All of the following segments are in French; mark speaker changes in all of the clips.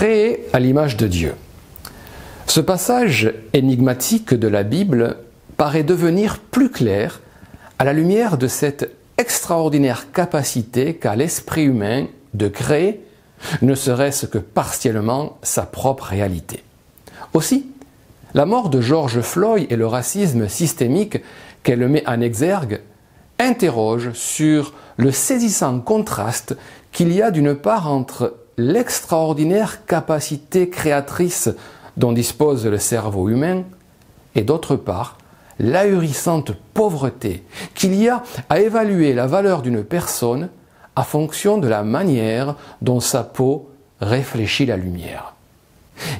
Speaker 1: Créé à l'image de Dieu. Ce passage énigmatique de la Bible paraît devenir plus clair à la lumière de cette extraordinaire capacité qu'a l'esprit humain de créer, ne serait-ce que partiellement, sa propre réalité. Aussi, la mort de George Floyd et le racisme systémique qu'elle met en exergue interrogent sur le saisissant contraste qu'il y a d'une part entre l'extraordinaire capacité créatrice dont dispose le cerveau humain et d'autre part l'ahurissante pauvreté qu'il y a à évaluer la valeur d'une personne à fonction de la manière dont sa peau réfléchit la lumière.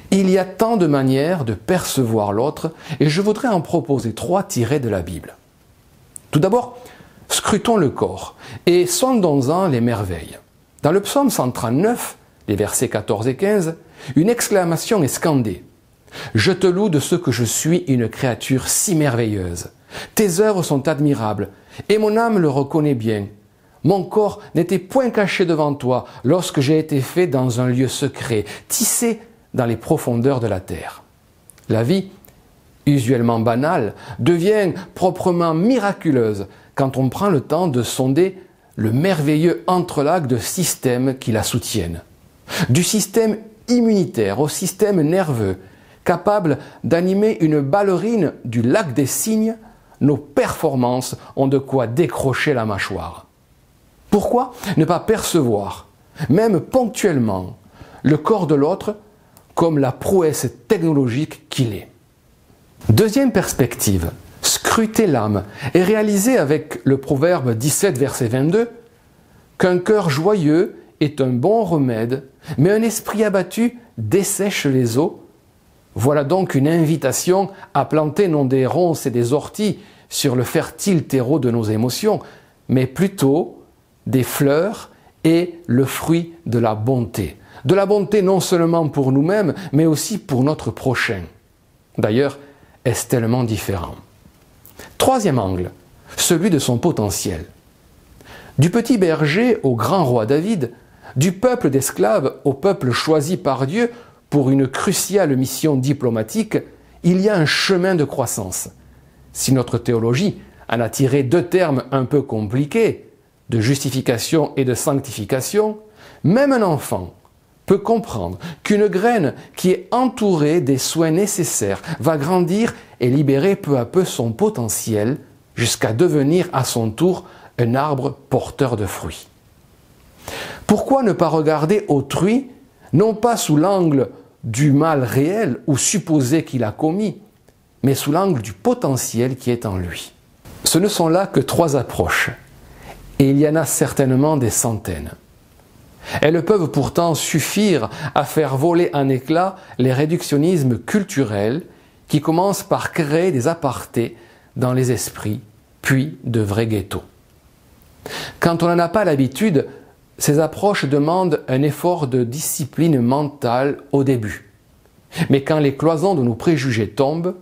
Speaker 1: Il y a tant de manières de percevoir l'autre et je voudrais en proposer 3 tirées de la Bible. Tout d'abord, scrutons le corps et sondons-en les merveilles. Dans le psaume 139, les versets 14 et 15, une exclamation est scandée. « Je te loue de ce que je suis une créature si merveilleuse. Tes œuvres sont admirables, et mon âme le reconnaît bien. Mon corps n'était point caché devant toi lorsque j'ai été fait dans un lieu secret, tissé dans les profondeurs de la terre. » La vie, usuellement banale, devient proprement miraculeuse quand on prend le temps de sonder le merveilleux entrelac de systèmes qui la soutiennent. Du système immunitaire au système nerveux, capable d'animer une ballerine du lac des cygnes, nos performances ont de quoi décrocher la mâchoire. Pourquoi ne pas percevoir, même ponctuellement, le corps de l'autre comme la prouesse technologique qu'il est? Deuxième perspective, scruter l'âme et réaliser avec le proverbe 17 verset 22 qu'un cœur joyeux est un bon remède, mais un esprit abattu dessèche les os. Voilà donc une invitation à planter non des ronces et des orties sur le fertile terreau de nos émotions, mais plutôt des fleurs et le fruit de la bonté. De la bonté non seulement pour nous-mêmes, mais aussi pour notre prochain. D'ailleurs, est-ce tellement différent? Troisième angle, celui de son potentiel. Du petit berger au grand roi David, du peuple d'esclaves au peuple choisi par Dieu pour une cruciale mission diplomatique, il y a un chemin de croissance. Si notre théologie en a tiré 2 termes un peu compliqués, de justification et de sanctification, même un enfant peut comprendre qu'une graine qui est entourée des soins nécessaires va grandir et libérer peu à peu son potentiel jusqu'à devenir à son tour un arbre porteur de fruits. Pourquoi ne pas regarder autrui, non pas sous l'angle du mal réel ou supposé qu'il a commis, mais sous l'angle du potentiel qui est en lui? Ce ne sont là que 3 approches, et il y en a certainement des centaines. Elles peuvent pourtant suffire à faire voler en éclats les réductionnismes culturels qui commencent par créer des apartés dans les esprits, puis de vrais ghettos. Quand on n'en a pas l'habitude, ces approches demandent un effort de discipline mentale au début. Mais quand les cloisons de nos préjugés tombent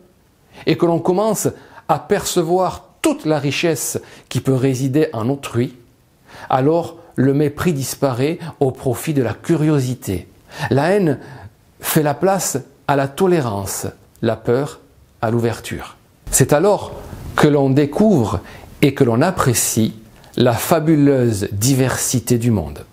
Speaker 1: et que l'on commence à percevoir toute la richesse qui peut résider en autrui, alors le mépris disparaît au profit de la curiosité. La haine fait la place à la tolérance, la peur à l'ouverture. C'est alors que l'on découvre et que l'on apprécie la fabuleuse diversité du monde.